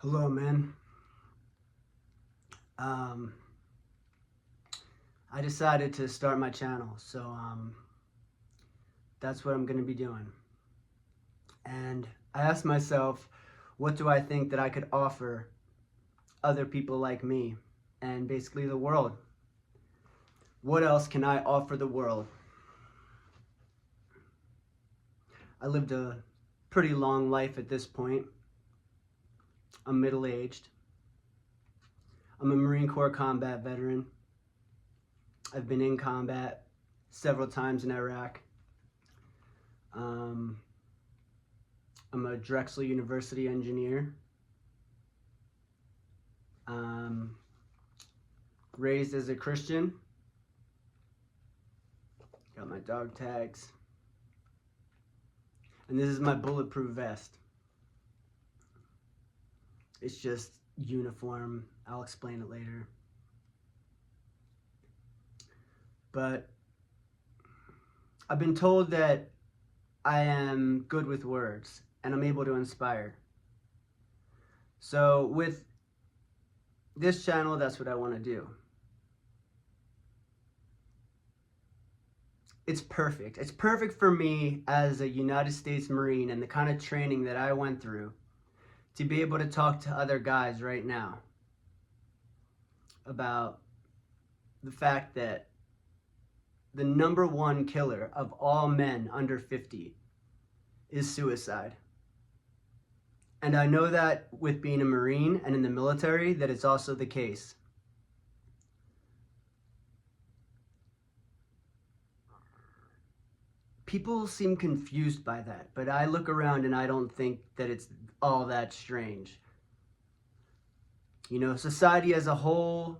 Hello, man. Um, I decided to start my channel, so that's what I'm going to be doing. And I asked myself, what do I think that I could offer other people like me and basically the world? What else can I offer the world? I lived a pretty long life at this point. I'm middle-aged. I'm a Marine Corps combat veteran. I've been in combat several times in Iraq. I'm a Drexel University engineer. Raised as a Christian. Got my dog tags. And this is my bulletproof vest. It's just uniform. I'll explain it later. But I've been told that I am good with words and I'm able to inspire. So with this channel, that's what I want to do. It's perfect. It's perfect for me as a United States Marine and the kind of training that I went through to be able to talk to other guys right now about the fact that the #1 killer of all men under 50 is suicide. And I know that with being a Marine and in the military, that it's also the case. People seem confused by that, but I look around and I don't think that it's all that strange. You know, society as a whole,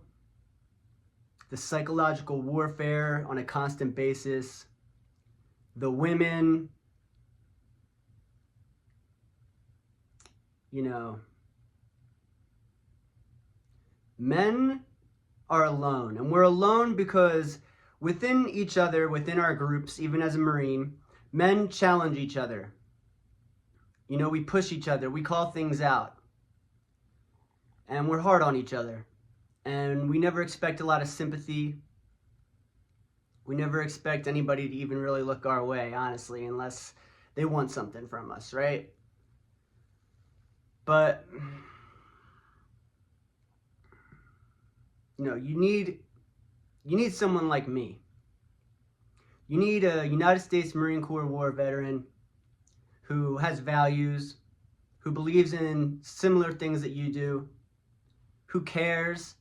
the psychological warfare on a constant basis, the women, you know, men are alone. And we're alone because within each other, within our groups, even as a Marine, men challenge each other. You know, we push each other, we call things out. And we're hard on each other. And we never expect a lot of sympathy. We never expect anybody to even really look our way, honestly, unless they want something from us, right? But, you know, you need someone like me. You need a United States Marine Corps War veteran who has values, who believes in similar things that you do, who cares,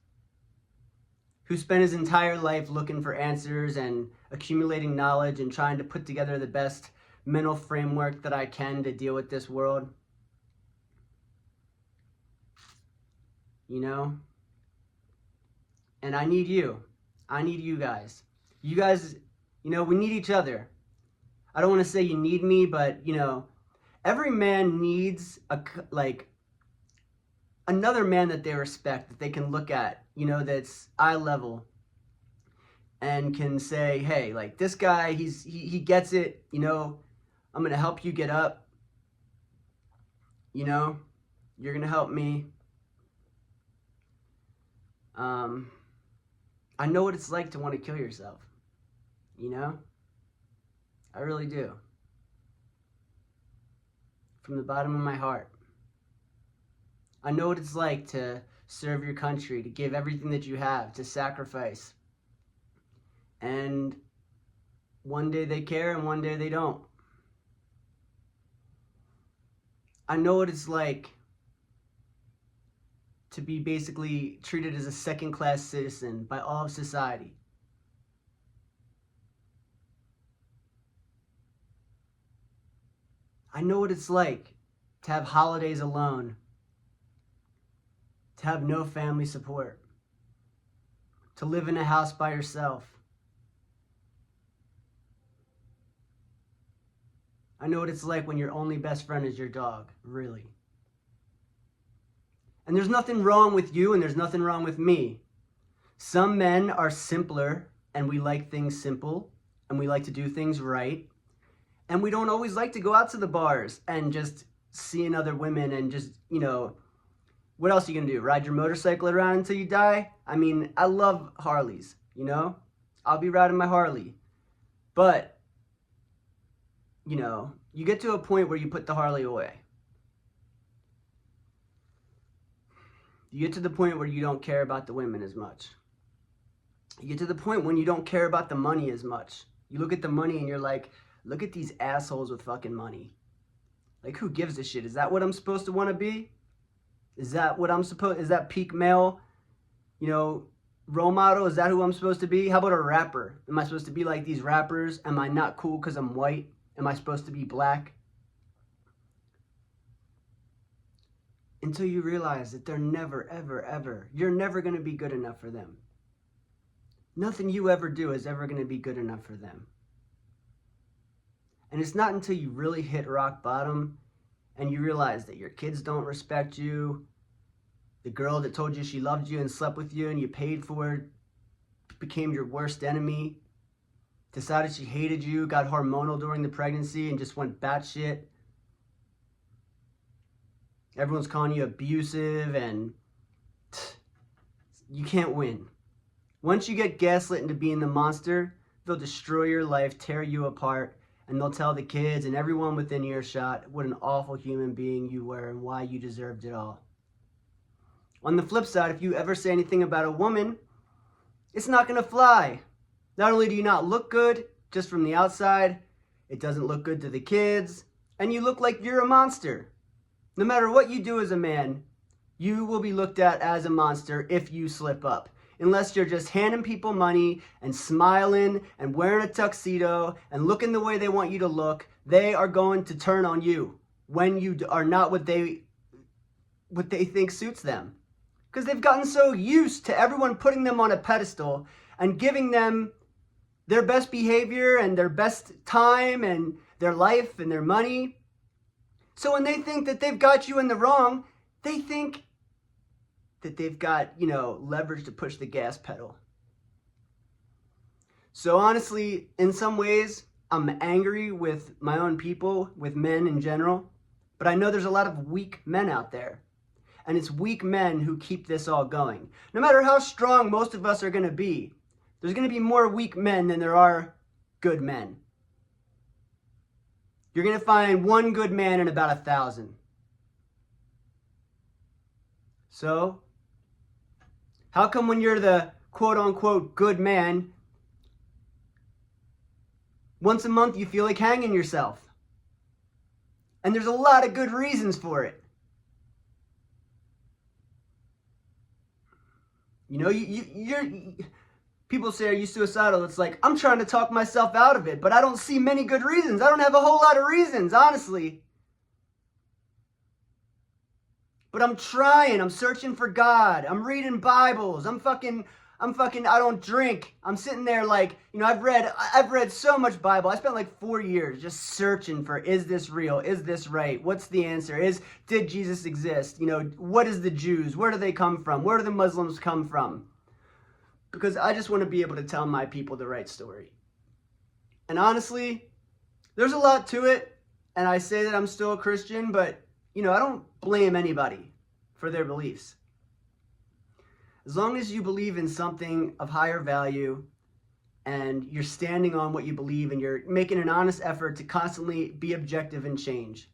who spent his entire life looking for answers and accumulating knowledge and trying to put together the best mental framework that I can to deal with this world. You know? And I need you. I need you guys. You guys, you know, we need each other. I don't want to say you need me, but, you know, every man needs another man that they respect, that they can look at, you know, that's eye level and can say, hey, like, this guy, he gets it, you know, I'm going to help you get up, you know, you're going to help me. I know what it's like to want to kill yourself, you know, I really do, from the bottom of my heart. I know what it's like to serve your country, to give everything that you have, to sacrifice. And one day they care and one day they don't. I know what it's like to be basically treated as a second-class citizen by all of society. I know what it's like to have holidays alone, to have no family support, to live in a house by yourself. I know what it's like when your only best friend is your dog, really. And there's nothing wrong with you and there's nothing wrong with me. Some men are simpler and we like things simple and we like to do things right. And we don't always like to go out to the bars and just seeing other women and just, you know, What else are you gonna do? Ride your motorcycle around until you die? I mean, I love Harleys, you know? I'll be riding my Harley. But, you know, you get to a point where you put the Harley away. You get to the point where you don't care about the women as much. You get to the point when you don't care about the money as much. You look at the money and you're like, look at these assholes with fucking money. Like, who gives a shit? Is that what I'm supposed to want to be? Is that peak male, you know, role model? Is that who I'm supposed to be? How about a rapper? Am I supposed to be like these rappers? Am I not cool because I'm white? Am I supposed to be black? Until you realize that they're never, ever, ever, you're never going to be good enough for them. Nothing you ever do is ever going to be good enough for them. And it's not until you really hit rock bottom and you realize that your kids don't respect you, the girl that told you she loved you and slept with you and you paid for it became your worst enemy, decided she hated you, got hormonal during the pregnancy and just went batshit. Everyone's calling you abusive and you can't win. Once you get gaslit into being the monster, they'll destroy your life, tear you apart, and they'll tell the kids and everyone within earshot what an awful human being you were and why you deserved it all. On the flip side, if you ever say anything about a woman, it's not going to fly. Not only do you not look good just from the outside, it doesn't look good to the kids, and you look like you're a monster. No matter what you do as a man, you will be looked at as a monster if you slip up. Unless you're just handing people money and smiling and wearing a tuxedo and looking the way they want you to look, they are going to turn on you when you are not what they think suits them. Because they've gotten so used to everyone putting them on a pedestal and giving them their best behavior and their best time and their life and their money. So when they think that they've got you in the wrong, they think that they've got, you know, leverage to push the gas pedal. So honestly, in some ways, I'm angry with my own people, with men in general, but I know there's a lot of weak men out there. And it's weak men who keep this all going. No matter how strong most of us are going to be, there's going to be more weak men than there are good men. You're going to find one good man in about 1,000. So, how come when you're the quote-unquote good man, once a month you feel like hanging yourself? And there's a lot of good reasons for it. You know, people say, are you suicidal? It's like, I'm trying to talk myself out of it, but I don't see many good reasons. I don't have a whole lot of reasons, honestly. But I'm trying. I'm searching for God. I'm reading Bibles. I don't drink. I'm sitting there like, you know, I've read so much Bible. I spent like 4 years just searching for, is this real? Is this right? What's the answer? Did Jesus exist? You know, what is the Jews? Where do they come from? Where do the Muslims come from? Because I just want to be able to tell my people the right story. And honestly, there's a lot to it. And I say that I'm still a Christian, but, you know, I don't blame anybody for their beliefs. As long as you believe in something of higher value and you're standing on what you believe and you're making an honest effort to constantly be objective and change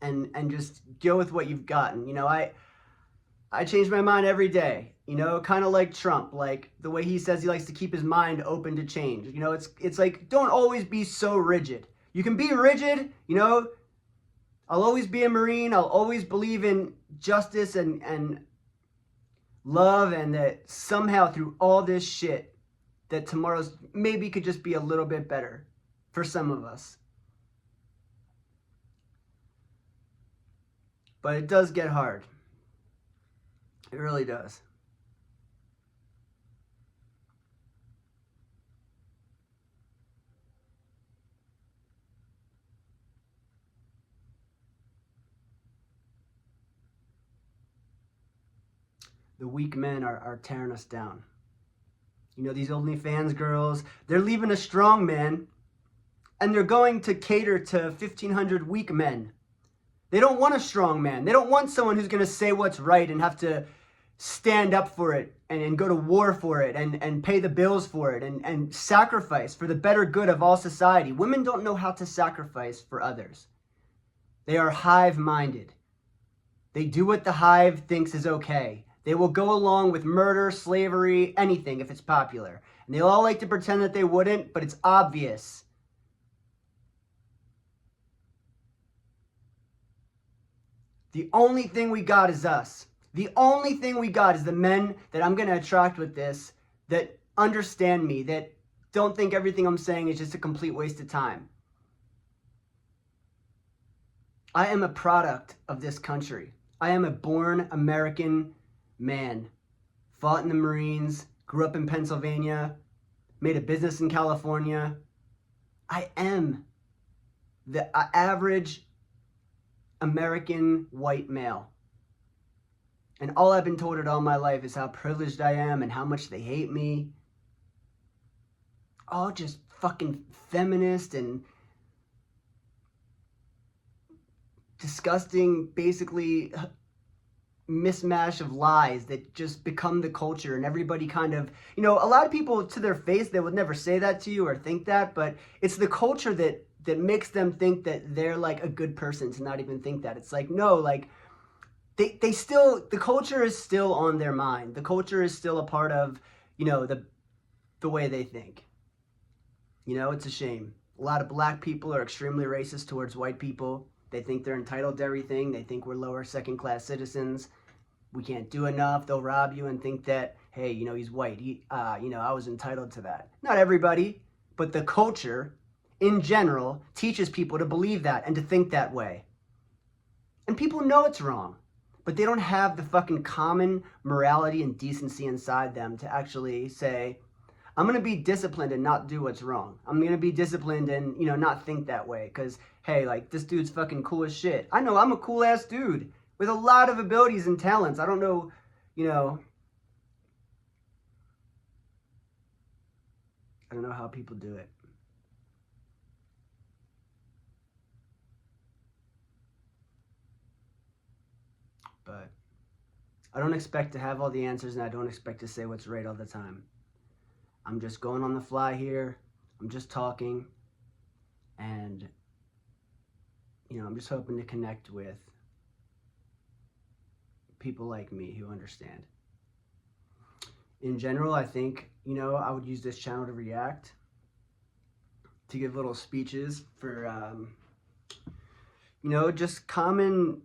and just go with what you've gotten. You know, I change my mind every day, you know, kind of like Trump, like the way he says he likes to keep his mind open to change. You know, it's like, don't always be so rigid. You can be rigid, you know, I'll always be a Marine. I'll always believe in justice and love, and that somehow through all this shit, that tomorrow's maybe could just be a little bit better for some of us. But it does get hard. It really does. The weak men are tearing us down. You know, these OnlyFans girls, they're leaving a strong man and they're going to cater to 1,500 weak men. They don't want a strong man. They don't want someone who's going to say what's right and have to stand up for it and go to war for it and pay the bills for it and sacrifice for the better good of all society. Women don't know how to sacrifice for others. They are hive-minded. They do what the hive thinks is okay. They will go along with murder, slavery, anything if it's popular. And they all like to pretend that they wouldn't, but it's obvious. The only thing we got is us. The only thing we got is the men that I'm going to attract with this, that understand me, that don't think everything I'm saying is just a complete waste of time. I am a product of this country. I am a born American man. Fought in the Marines, grew up in Pennsylvania, made a business in California. I am the average American white male. And all I've been told it all my life is how privileged I am and how much they hate me. All just fucking feminist and disgusting, basically mismatch of lies that just become the culture, and everybody kind of, a lot of people to their face, they would never say that to you or think that, but it's the culture that makes them think that they're like a good person to not even think that. It's like, no, like they still, the culture is still on their mind. The culture is still a part of, the way they think. It's a shame. A lot of black people are extremely racist towards white people. They think they're entitled to everything. They think we're lower second-class citizens. We can't do enough. They'll rob you and think that, hey, he's white. I was entitled to that. Not everybody, but the culture in general teaches people to believe that and to think that way. And people know it's wrong, but they don't have the fucking common morality and decency inside them to actually say, I'm going to be disciplined and not do what's wrong. I'm going to be disciplined and, not think that way. Because, hey, like, this dude's fucking cool as shit. I know I'm a cool-ass dude with a lot of abilities and talents. I don't know, I don't know how people do it. But I don't expect to have all the answers, and I don't expect to say what's right all the time. I'm just going on the fly here. I'm just talking. And, I'm just hoping to connect with people like me who understand. In general, I think, I would use this channel to react, to give little speeches for, just common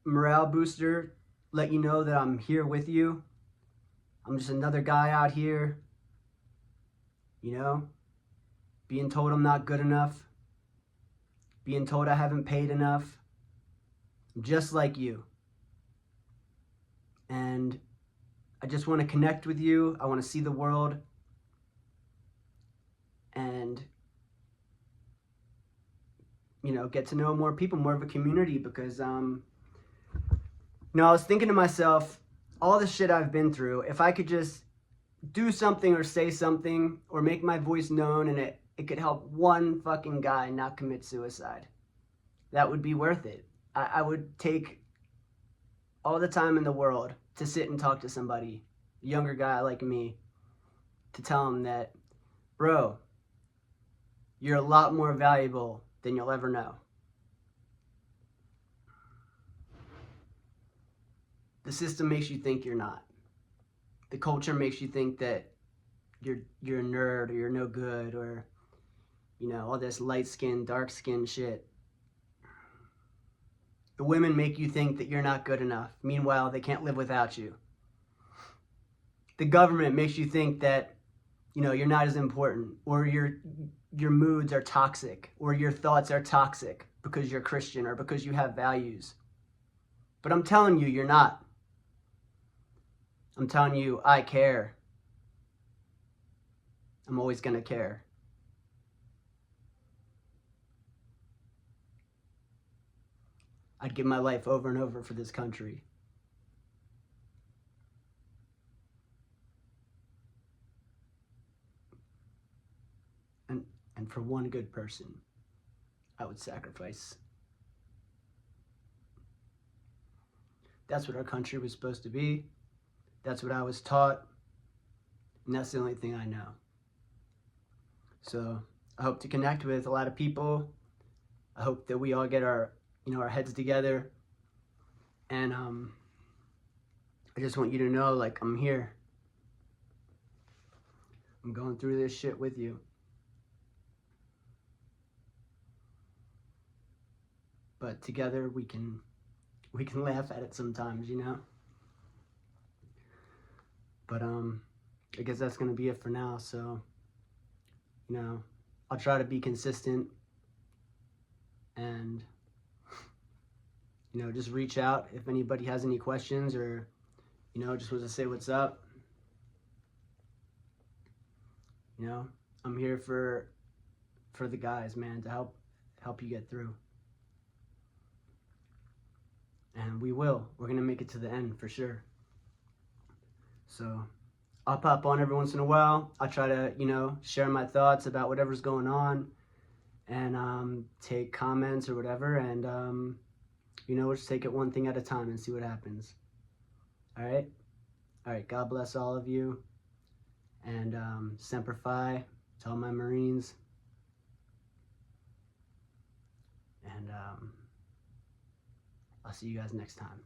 morale booster, let you know that I'm here with you. I'm just another guy out here, being told I'm not good enough, being told I haven't paid enough, just like you. And I just want to connect with you. I want to see the world and, get to know more people, more of a community, because, I was thinking to myself, all the shit I've been through, if I could just do something or say something or make my voice known and it could help one fucking guy not commit suicide, that would be worth it. I would take all the time in the world to sit and talk to somebody, a younger guy like me, to tell him that, bro, you're a lot more valuable than you'll ever know. The system makes you think you're not. The culture makes you think that you're a nerd or you're no good or, all this light skin, dark skin shit. The women make you think that you're not good enough. Meanwhile, they can't live without you. The government makes you think that, you're not as important, or your moods are toxic, or your thoughts are toxic because you're Christian or because you have values. But I'm telling you, you're not. I'm telling you, I care. I'm always going to care. I'd give my life over and over for this country. And for one good person, I would sacrifice That's what our country was supposed to be. That's what I was taught. And that's the only thing I know. So I hope to connect with a lot of people. I hope that we all get our heads together. And I just want you to know, like, I'm here. I'm going through this shit with you. But together we can laugh at it sometimes, you know? But I guess that's gonna be it for now. So, you know, I'll try to be consistent and, you know, just reach out if anybody has any questions or, you know, just wants to say what's up. You know, I'm here for the guys, man, to help you get through. And we're gonna make it to the end for sure. So I'll pop on every once in a while. I'll try to, you know, share my thoughts about whatever's going on and take comments or whatever, and you know, we'll just take it one thing at a time and see what happens. All right, God bless all of you, and Semper Fi to all my Marines, and I'll see you guys next time.